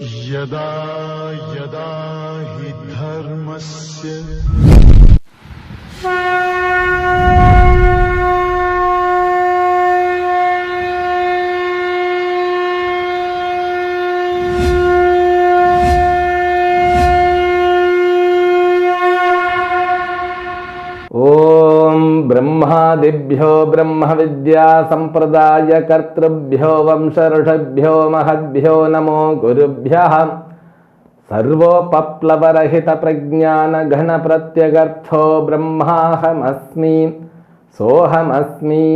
यदा यदा हि धर्मस्य ब्रह्मादिभ्यो ब्रह्म विद्या संप्रदाय कर्तृभ्यो वंशऋषभ्यो महद्भ्यो नमो गुरुभ्यः सर्वोपप्लवरहित प्रज्ञान घन प्रत्यगर्थो ब्रह्माहमस्मि सोहमस्मि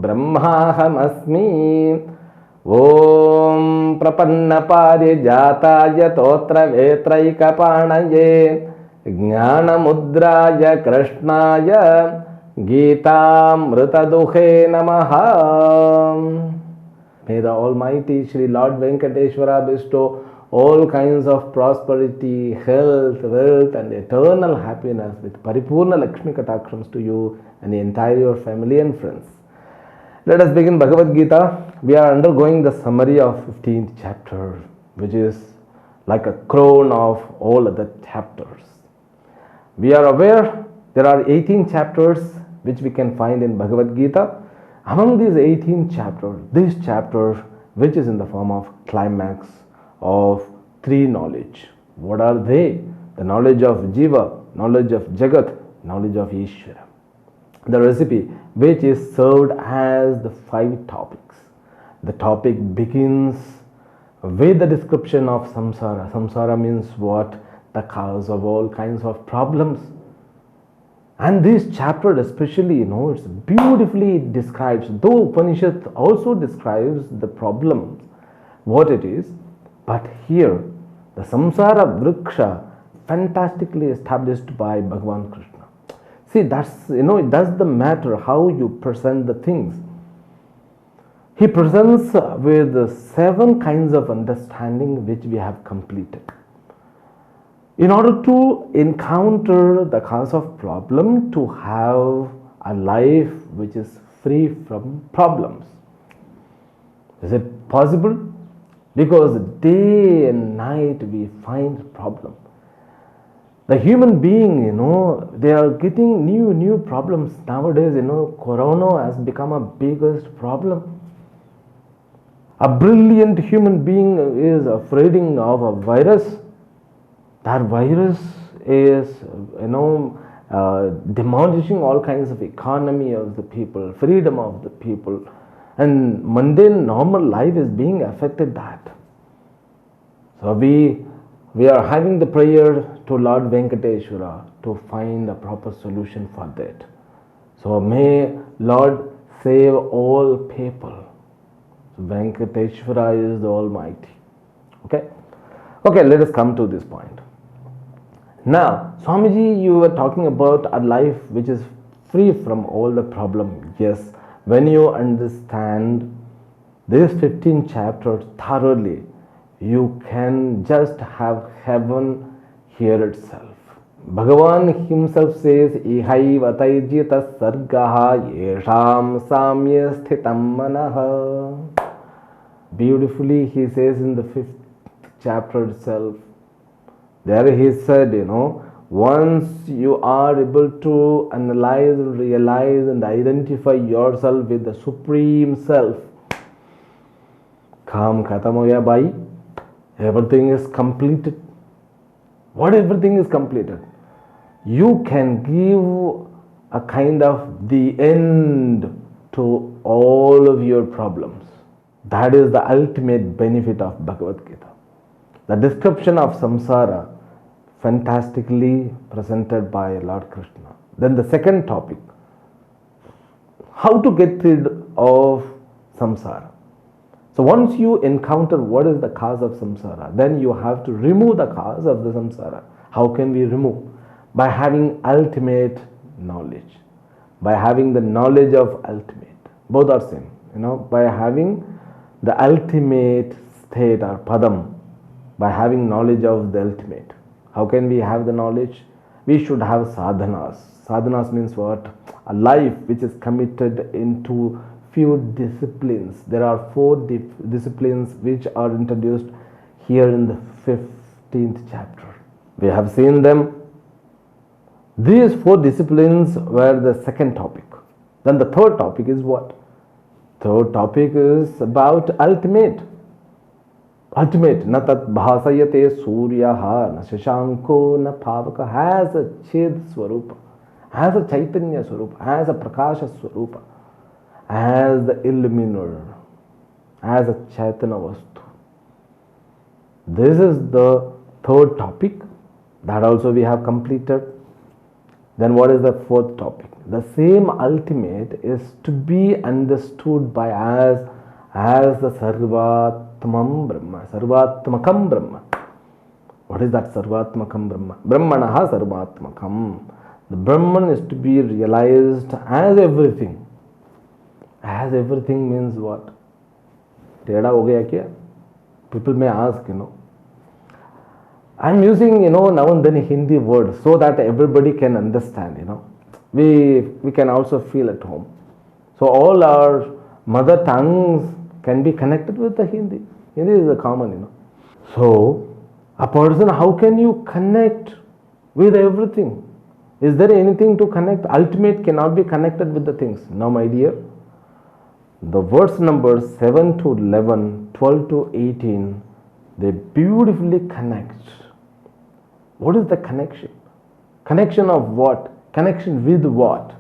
ब्रह्माहमस्मि। ओम प्रपन्न पारिजाताय तोत्र वेत्रैकपाणये ज्ञानमुद्राय कृष्णाय गीतामृतदुहे नमः। May the Almighty Shri Lord Venkateshwara bestow all kinds of prosperity, health, wealth and eternal happiness with Paripurna Lakshmi Katakshams to you and the entire your family and friends. Let us begin Bhagavad Gita. We are undergoing the summary of 15th chapter, which is like a crown of all other chapters. We are aware there are 18 chapters which we can find in Bhagavad Gita. Among these 18 chapters, this chapter which is in the form of climax of three knowledge. What are they? The knowledge of Jiva, knowledge of Jagat, knowledge of Ishvara. The recipe which is served as the 5 topics. The topic begins with the description of samsara. Samsara means what? The cause of all kinds of problems. And this chapter especially, it's beautifully describes, though Upanishad also describes the problem, what it is, but here the samsara vriksha fantastically established by Bhagavan Krishna. See, that's, it doesn't matter how you present the things. He presents with 7 kinds of understanding which we have completed. In order to encounter the cause of problem, to have a life which is free from problems. Is it possible? Because day and night we find problem. The human being, they are getting new problems. Nowadays, corona has become a biggest problem. A brilliant human being is afraid of a virus. That virus is, demolishing all kinds of economy of the people, freedom of the people, and mundane normal life is being affected that. So we are having the prayer to Lord Venkateshwara to find a proper solution for that. So may Lord save all people. So Venkateshwara is the Almighty. Okay, let us come to this point. Now, Swamiji, you were talking about a life which is free from all the problem. Yes, when you understand this 15 chapters thoroughly, you can just have heaven here itself. Bhagavan himself says, Ihai vataijita sargaha yesham samya sthitam manaha. Beautifully he says in the 5th chapter itself. There he said, once you are able to analyze, realize and identify yourself with the Supreme Self, Kam khatam ho gaya bhai. Everything is completed. What everything is completed? You can give a kind of the end to all of your problems. That is the ultimate benefit of Bhagavad Gita. The description of samsara fantastically presented by Lord Krishna. Then the second topic, how to get rid of samsara. So once you encounter what is the cause of samsara, then you have to remove the cause of the samsara. How can we remove? By having ultimate knowledge. By having the knowledge of ultimate. Both are same. By having the ultimate state or padam. By having knowledge of the ultimate. How can we have the knowledge? We should have sadhanas. Sadhanas means what? A life which is committed into few disciplines. There are 4 disciplines which are introduced here in the 15th chapter. We have seen them. These 4 disciplines were the second topic. Then the third topic is what? Third topic is about ultimate. Ultimate. Na tat bhasayate suryaha na shashanko na pavaka, has a chid swarupa, has a chaitanya swarupa, has a prakasha swarupa, as the illuminer, as a chaitanya vastu. This is the third topic. That also we have completed. Then what is the fourth topic? The same ultimate is to be understood by as the Sarvatmam Brahma, Sarvatmakam Brahma. What is that Sarvatmakam Brahma? Brahmanaha Sarvatmakam. The Brahman is to be realized as everything. As everything means what? Teda ho gaya kya? People may ask, I'm using, now and then Hindi words so that everybody can understand, We can also feel at home. So all our mother tongues can be connected with the Hindi. Hindi is a common, So, a person, how can you connect with everything? Is there anything to connect? Ultimate cannot be connected with the things. Now, my dear, the verse numbers 7 to 11, 12 to 18, they beautifully connect. What is the connection? Connection of what? Connection with what?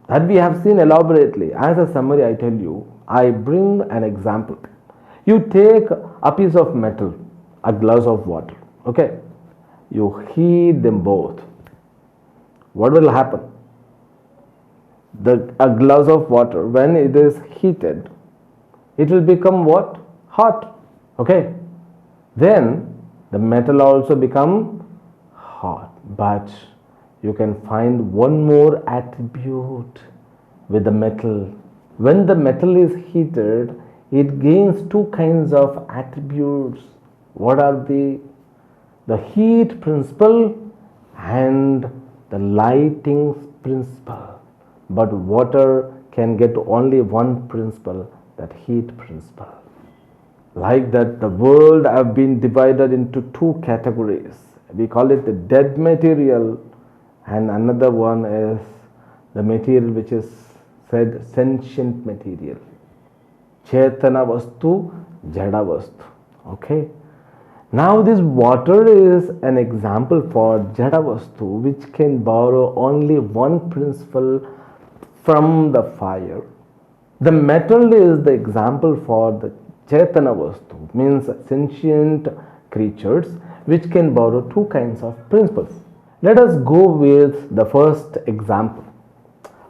That we have seen elaborately. As a summary, I tell you, I bring an example. You take a piece of metal, a glass of water, okay? You heat them both. What will happen? A glass of water, when it is heated, it will become what? Hot, okay? Then the metal also become hot, but you can find one more attribute with the metal. When the metal is heated, it gains 2 kinds of attributes. What are they? The heat principle and the lighting principle. But water can get only one principle, that heat principle. Like that, the world have been divided into 2 categories. We call it the dead material, and another one is the material which is said sentient material. Chetana vastu, jada vastu. Okay. Now this water is an example for jada vastu, which can borrow only one principle from the fire. The metal is the example for the Chetana Vastu, means sentient creatures which can borrow 2 kinds of principles. Let us go with the first example.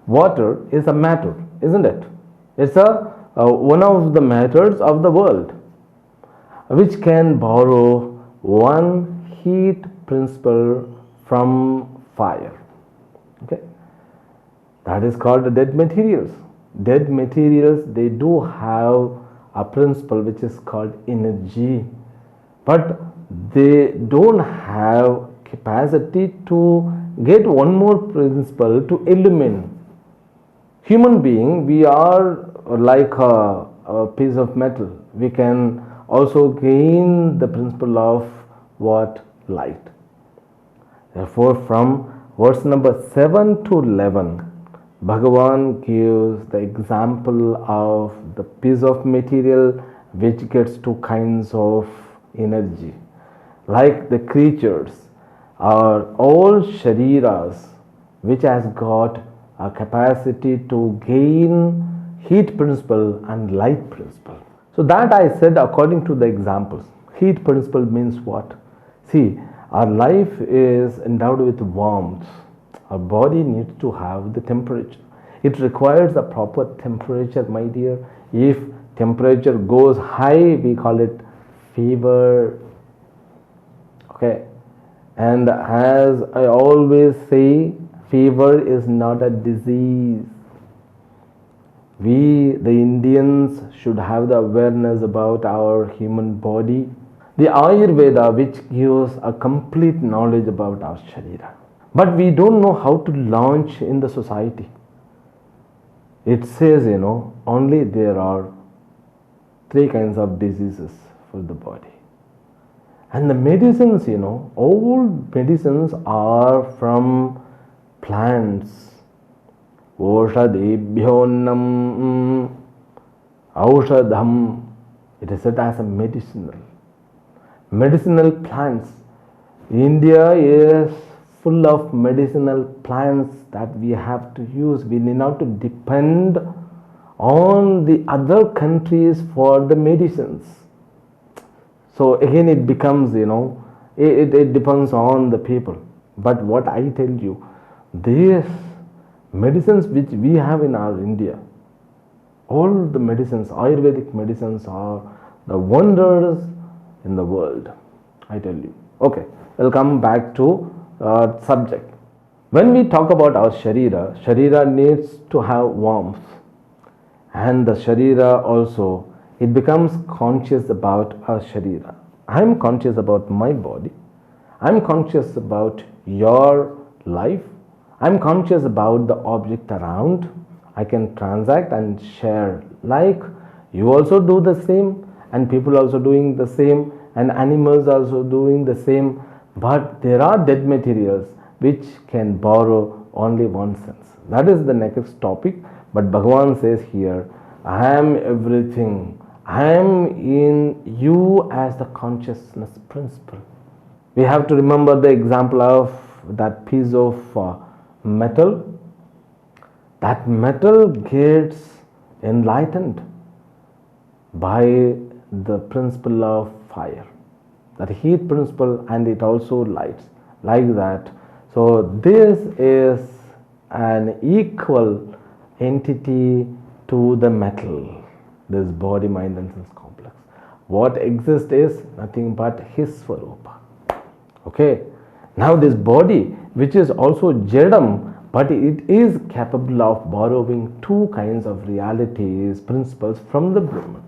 Water is a matter, isn't it? It's one of the matters of the world which can borrow one heat principle from fire. Okay? That is called the dead materials. Dead materials, they do have a principle which is called energy, but they don't have capacity to get one more principle to illumine. Human being, we are like a piece of metal. We can also gain the principle of what? Light. Therefore, from verse number 7 to 11, Bhagavan gives the example of the piece of material which gets 2 kinds of energy. Like the creatures are all shariras which has got a capacity to gain heat principle and light principle. So that I said according to the examples. Heat principle means what? See, our life is endowed with warmth. Our body needs to have the temperature. It requires a proper temperature, my dear. If temperature goes high, we call it fever. Okay. And as I always say, fever is not a disease. We, the Indians, should have the awareness about our human body. The Ayurveda, which gives a complete knowledge about our Sharira. But we don't know how to launch in the society. It says, only there are 3 kinds of diseases for the body. And the medicines, all medicines are from plants. Oshadebhyonnam aushadham. It is said as a medicinal plants. India is full of medicinal plants that we have to use. We need not to depend on the other countries for the medicines. So again it becomes, it depends on the people. But what I tell you, these medicines which we have in our India, all the medicines, Ayurvedic medicines are the wonders in the world, I tell you. Okay, we'll come back to subject. When we talk about our Sharira needs to have warmth. And the Sharira also, it becomes conscious about our Sharira. I am conscious about my body. I am conscious about your life. I am conscious about the object around. I can transact and share. Like you also do the same, and people also doing the same, and animals also doing the same. But there are dead materials which can borrow only one sense. That is the next topic. But Bhagavan says here, I am everything. I am in you as the consciousness principle. We have to remember the example of that piece of metal. That metal gets enlightened by the principle of fire, that heat principle, and it also lights like that. So this is an equal entity to the metal, this body, mind and sense complex. What exists is nothing but his Swarupa. Okay, now this body, which is also Jadam, but it is capable of borrowing two kinds of realities, principles from the Brahman.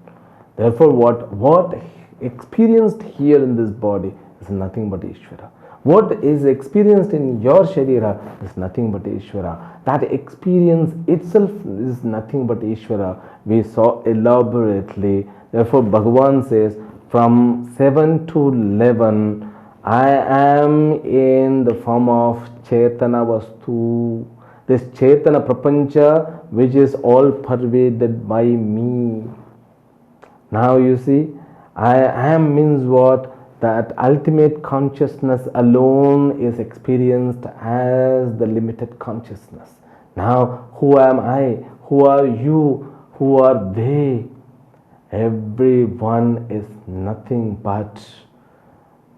Therefore, what experienced here in this body is nothing but Ishvara. What is experienced in your Sharira is nothing but Ishvara. That experience itself is nothing but Ishvara. We saw elaborately. Therefore, Bhagavan says, from 7 to 11, I am in the form of Chetana Vastu. This Chetana Prapancha, which is all pervaded by me. Now you see, I am means what? That ultimate consciousness alone is experienced as the limited consciousness. Now, who am I? Who are you? Who are they? Everyone is nothing but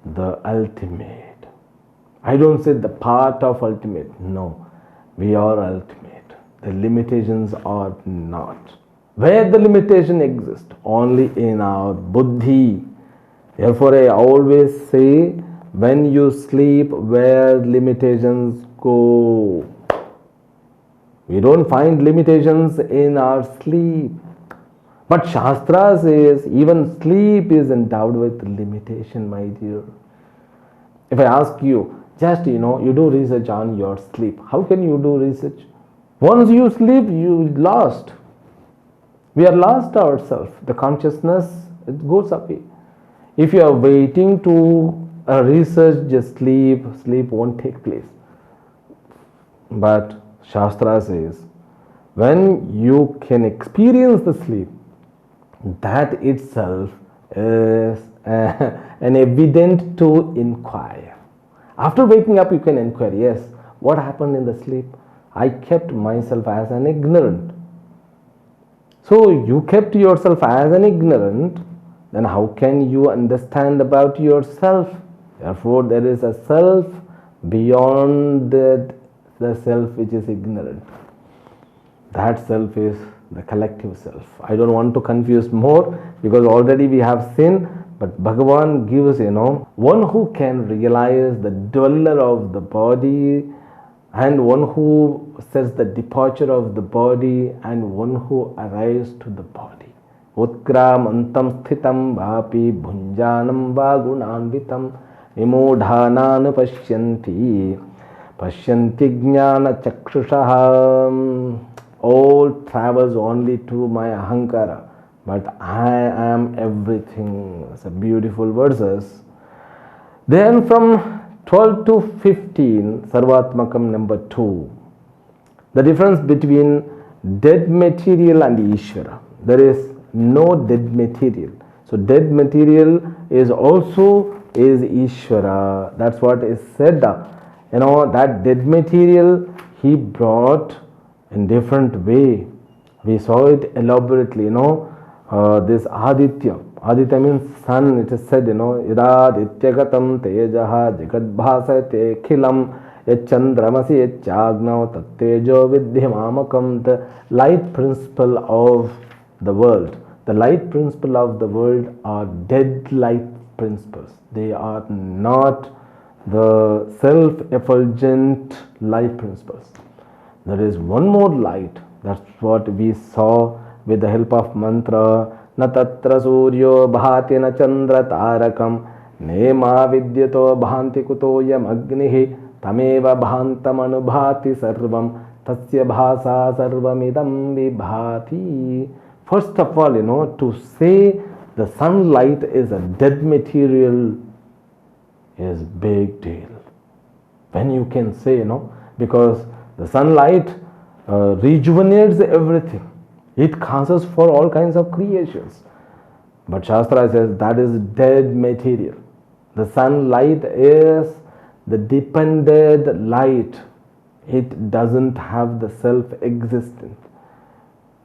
the ultimate. I don't say the part of ultimate. No, we are ultimate. The limitations are not. Where the limitation exists? Only in our buddhi. Therefore, I always say, when you sleep, where limitations go? We don't find limitations in our sleep. But Shastra says, even sleep is endowed with limitation, my dear. If I ask you, just you do research on your sleep. How can you do research? Once you sleep, you lost. We are lost ourselves. The consciousness, it goes away. If you are waiting to research, just sleep won't take place. But Shastra says, when you can experience the sleep, that itself is an evident to inquire. After waking up, you can inquire, yes, what happened in the sleep? I kept myself as an ignorant. So you kept yourself as an ignorant, then how can you understand about yourself? Therefore, there is a self beyond the self which is ignorant. That self is the collective self. I don't want to confuse more because already we have seen, but Bhagavan gives, one who can realize the dweller of the body, and one who says the departure of the body, and one who arrives to the body. Utkramantam sthitam vapi bhunjanam vagunanvitam nimodhananu pashyanti jnana chakshushaha. All travels only to my ahankara, but I am everything. It's a beautiful verses. Then from 12 to 15, Sarvatmakam number 2. The difference between dead material and Ishvara. There is no dead material. So dead material is also is Ishvara. That's what is said. That dead material he brought in different way. We saw it elaborately, this Aditya. Aditya means sun. It is said, Idadityagatam tejaha jagadbhasate khilam yachandramasi yachagnav tattejo vidhyamakam. The light principle of the world. The light principle of the world are dead light principles. They are not the self-effulgent light principles. There is one more light. That's what we saw with the help of mantra. Na tatra suryo bhati na chandra tarakam nema vidyato bhanti kutoyam agnihi tameva bhantam anubhati sarvam tasya bhasa sarvamidam vibhati. First of all, to say the sunlight is a dead material is big deal. When you can say, because the sunlight rejuvenates everything. It causes for all kinds of creations. But Shastra says that is dead material. The sunlight is the dependent light. It doesn't have the self-existence.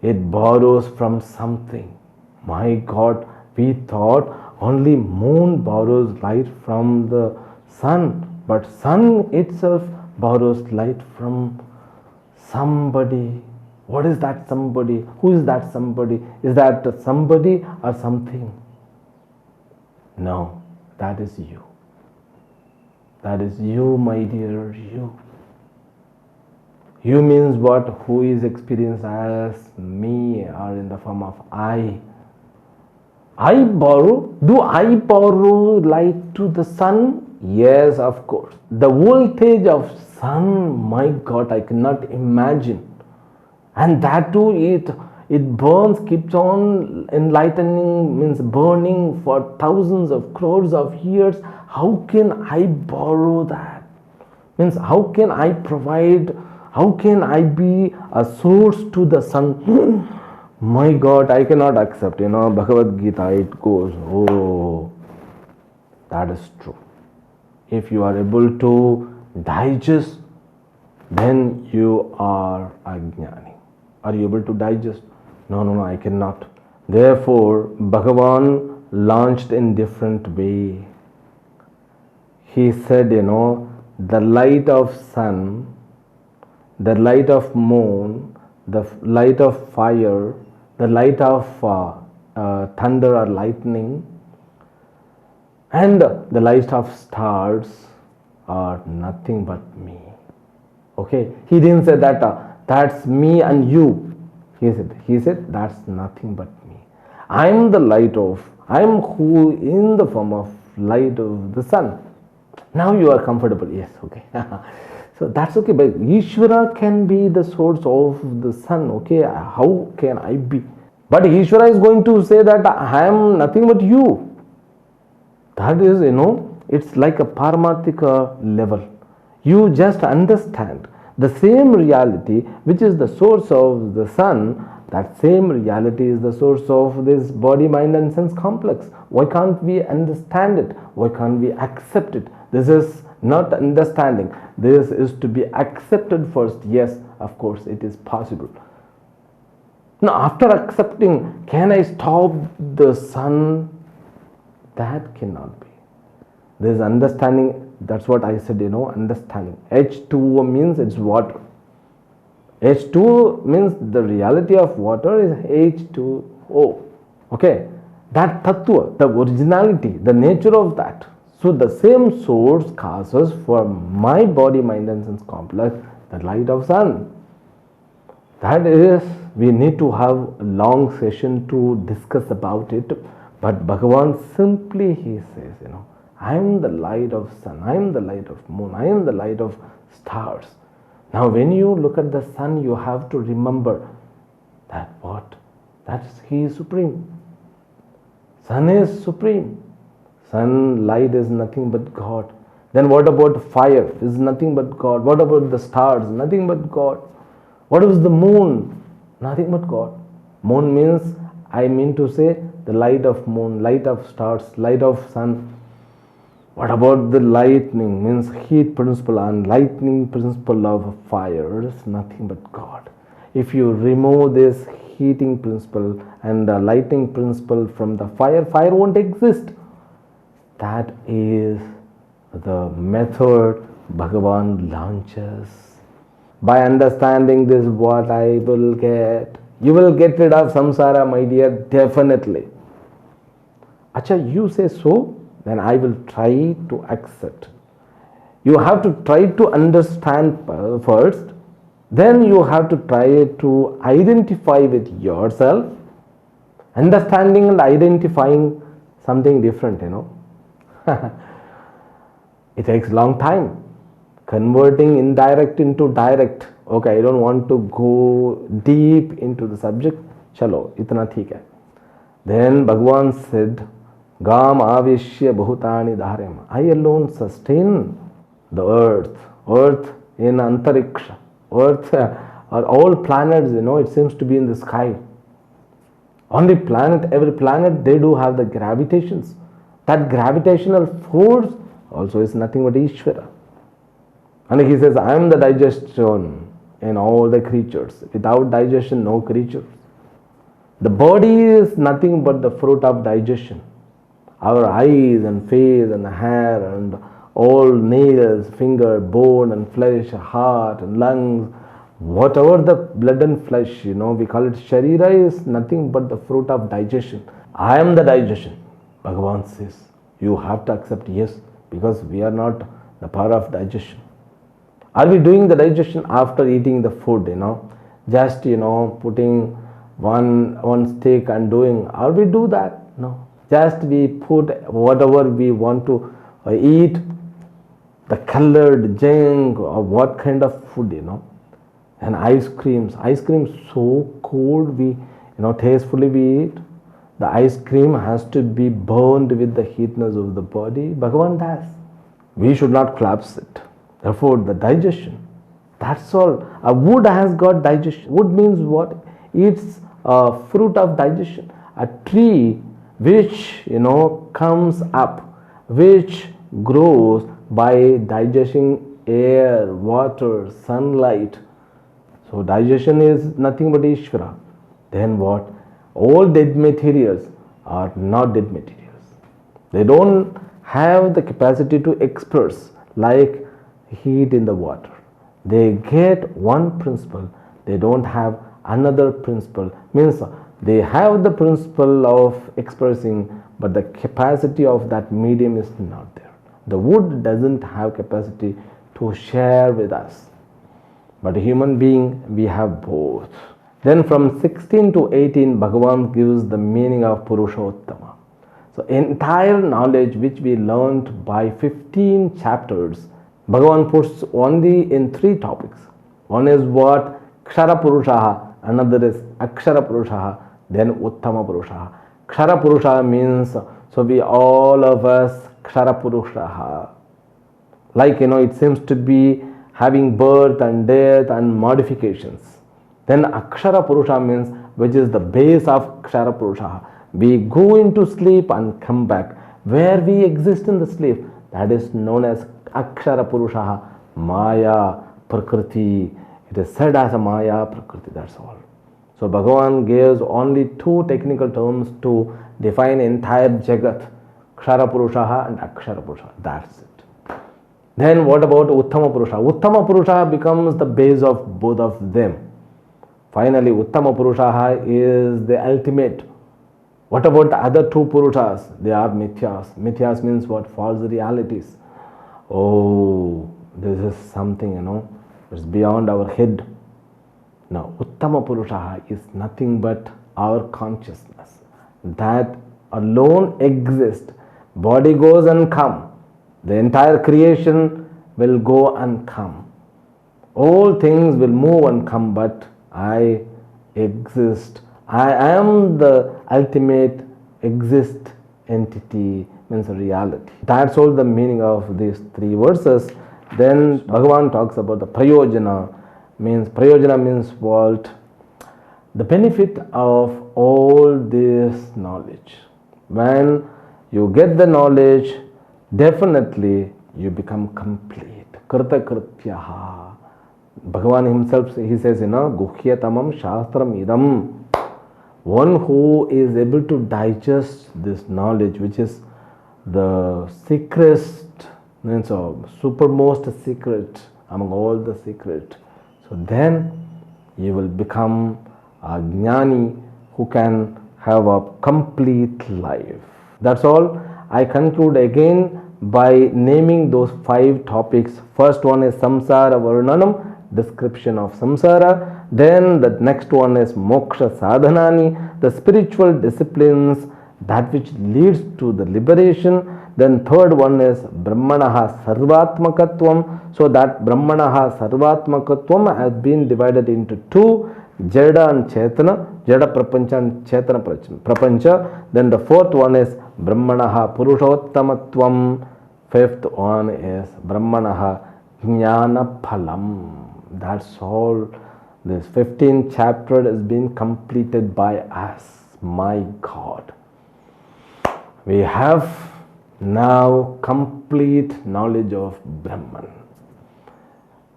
It borrows from something. My God, we thought only moon borrows light from the sun, but sun itself borrows light from somebody. What is that somebody? Who is that somebody? Is that somebody or something? No, that is you. That is you, my dear, you. You means what? Who is experienced as me or in the form of I. I borrow. Do I borrow light to the sun? Yes, of course. The voltage of sun, my God, I cannot imagine. And that too, it burns, keeps on enlightening, means burning for thousands of crores of years. How can I borrow that? Means how can I provide, how can I be a source to the sun? My God, I cannot accept. Bhagavad Gita, it goes, oh, that is true. If you are able to digest, then you are ajnani. Are you able to digest? No, I cannot. Therefore, Bhagavan launched in different way. He said, the light of sun, the light of moon, the light of fire, the light of thunder or lightning, and the light of stars are nothing but me. Okay, he didn't say that that's me and you. He said that's nothing but me. I'm the light of, I'm who in the form of light of the sun. Now you are comfortable. Yes, okay. So that's okay, but Ishvara can be the source of the sun. Okay, how can I be? But Ishvara is going to say that I am nothing but you. That is, it's like a Paramatika level. You just understand the same reality which is the source of the sun, that same reality is the source of this body, mind and sense complex. Why can't we understand it? Why can't we accept it? This is not understanding. This is to be accepted first. Yes, of course, it is possible. Now, after accepting, can I stop the sun? That cannot be. There is understanding. That's what I said, understanding. H2O means it's water. H2 means the reality of water is H2O. Okay, that tattva, the originality, the nature of that. So the same source causes for my body, mind and sense complex the light of sun. That is, we need to have a long session to discuss about it. But Bhagavan simply, he says, I am the light of sun, I am the light of moon, I am the light of stars. Now when you look at the sun, you have to remember that what? That is, he is supreme. Sun is supreme. Sunlight is nothing but God. Then what about fire? Is nothing but God. What about the stars? Nothing but God. What is the moon? Nothing but God. Moon means, I mean to say, the light of moon, light of stars, light of sun. What about the lightning? Means heat principle, and lightning principle of fire is nothing but God. If you remove this heating principle and the lightning principle from the fire, fire won't exist. That is the method Bhagavan launches. By understanding this, what I will get? You will get rid of samsara, my dear, definitely. Acha, you say so? Then I will try to accept. You have to try to understand first, then you have to try to identify with yourself. Understanding and identifying something different, It takes a long time. Converting indirect into direct. Okay, I don't want to go deep into the subject. Chalo, itna theek hai. Then Bhagavan said, Gam avishya bhutani dharyam. I alone sustain the earth. Earth in antariksha. Earth are all planets, it seems to be in the sky. Only planet, every planet, they do have the gravitations. That gravitational force also is nothing but Ishvara. And he says, I am the digestion in all the creatures. Without digestion, no creatures. The body is nothing but the fruit of digestion. Our eyes and face and hair and all nails, finger, bone and flesh, heart and lungs, whatever the blood and flesh, we call it Sharira, is nothing but the fruit of digestion. I am the digestion. Bhagavan says, you have to accept yes, because we are not the power of digestion. Are we doing the digestion after eating the food, just, putting one steak and doing, are we do that? No. Just we put whatever we want to eat, the colored junk or what kind of food, and ice cream so cold, we, tastefully we eat. The ice cream has to be burned with the heatness of the body. Bhagavan does. We should not collapse it. Therefore, the digestion. That's all. A wood has got digestion. Wood means what? It's a fruit of digestion. A tree which, comes up, which grows by digesting air, water, sunlight. So digestion is nothing but Ishvara. Then what? All dead materials are not dead materials. They don't have the capacity to express like heat in the water. They get one principle, they don't have another principle. Means they have the principle of expressing, but the capacity of that medium is not there. The wood doesn't have capacity to share with us. But a human being, we have both. Then from 16 to 18, Bhagavan gives the meaning of Purushottama. So entire knowledge which we learned by 15 chapters, Bhagavan puts only in 3 topics. One is what? Kshara Purushaha. Another is Akshara Purushaha. Then Uttama Purushaha. Kshara Purushaha means, so we all of us Kshara Purushaha. Like, it seems to be having birth and death and modifications. Then Akshara Purusha means, which is the base of Kshara Purusha. We go into sleep and come back. Where we exist in the sleep, that is known as Akshara Purusha, Maya, Prakriti. It is said as a Maya, Prakriti, that's all. So Bhagavan gives only 2 technical terms to define entire Jagat, Kshara Purusha and Akshara Purusha. That's it. Then what about Uttama Purusha? Uttama Purusha becomes the base of both of them. Finally, Uttama Purusha is the ultimate. What about the other 2 Purushas? They are Mithyas. Mithyas means what? False realities. Oh, this is something, it's beyond our head. Now, Uttama Purusha is nothing but our consciousness. That alone exists. Body goes and comes. The entire creation will go and come. All things will move and come, but I exist. I am the ultimate exist entity means reality. That's all the meaning of these three verses. Then Bhagavan talks about the prayojana. Prayojana means what? The benefit of all this knowledge. When you get the knowledge, definitely you become complete. Krita krityaha. Bhagavan himself, he says, Guhyatamam shastram idam. One who is able to digest this knowledge, which is the secret, supermost secret among all the secret. So then you will become a jnani who can have a complete life. That's all. I conclude again by naming those 5 topics. First one is samsara varnanam, description of samsara. Then the next one is moksha sadhanani, the spiritual disciplines, that which leads to the liberation. Then third one is brahmanaha sarvatmakatvam. So that brahmanaha sarvatmakatvam has been divided into 2, jada and chetana, jada prapancha and chetana prapancha. Then the fourth one is brahmanaha purushottamatvam. Fifth one is brahmanaha jnana phalam. That's all. This 15th chapter has been completed by us. My God. We have now complete knowledge of Brahman.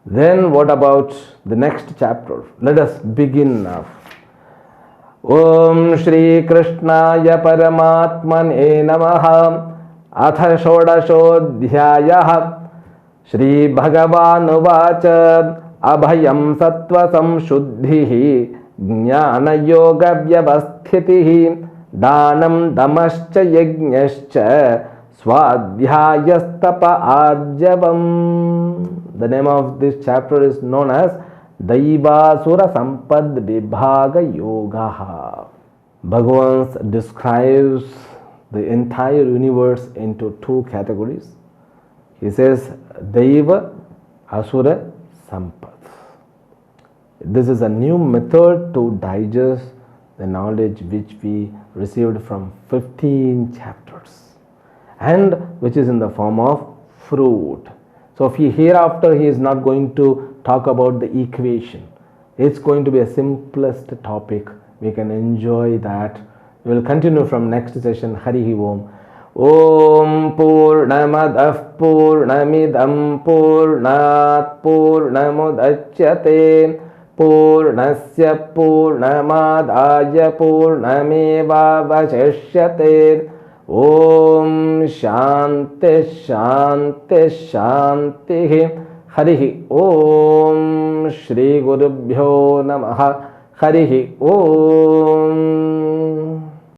Then what about the next chapter? Let us begin now. Om Shri Krishnaya Paramatmane Namaha. Atha Shodashodhyayah. Shri Bhagavan Uvacha. Abhayam Sattva Samshuddhihi. Jnana Yoga Vyavasthitihi. Danam Damascha Yajnascha. Swadhyayastapa Arjavam. The name of this chapter is known as Daivasura Sampad Vibhaga Yoga. Bhagavan describes the entire universe into 2 categories. He says Daiva Asura Sampad. This is a new method to digest the knowledge which we received from 15 chapters, and which is in the form of fruit. So hereafter he is not going to talk about the equation. It's going to be a simplest topic. We can enjoy that. We will continue from next session. Harihi Om. Om Purnamadah Purnamidam Purnat Purnamudachyate Purnasya Purnamadaya Purnameva Vashishyate. Om Shanti Shanti Shanti. Harihi Om. Shri Gurubhyo Namaha. Harihi Om.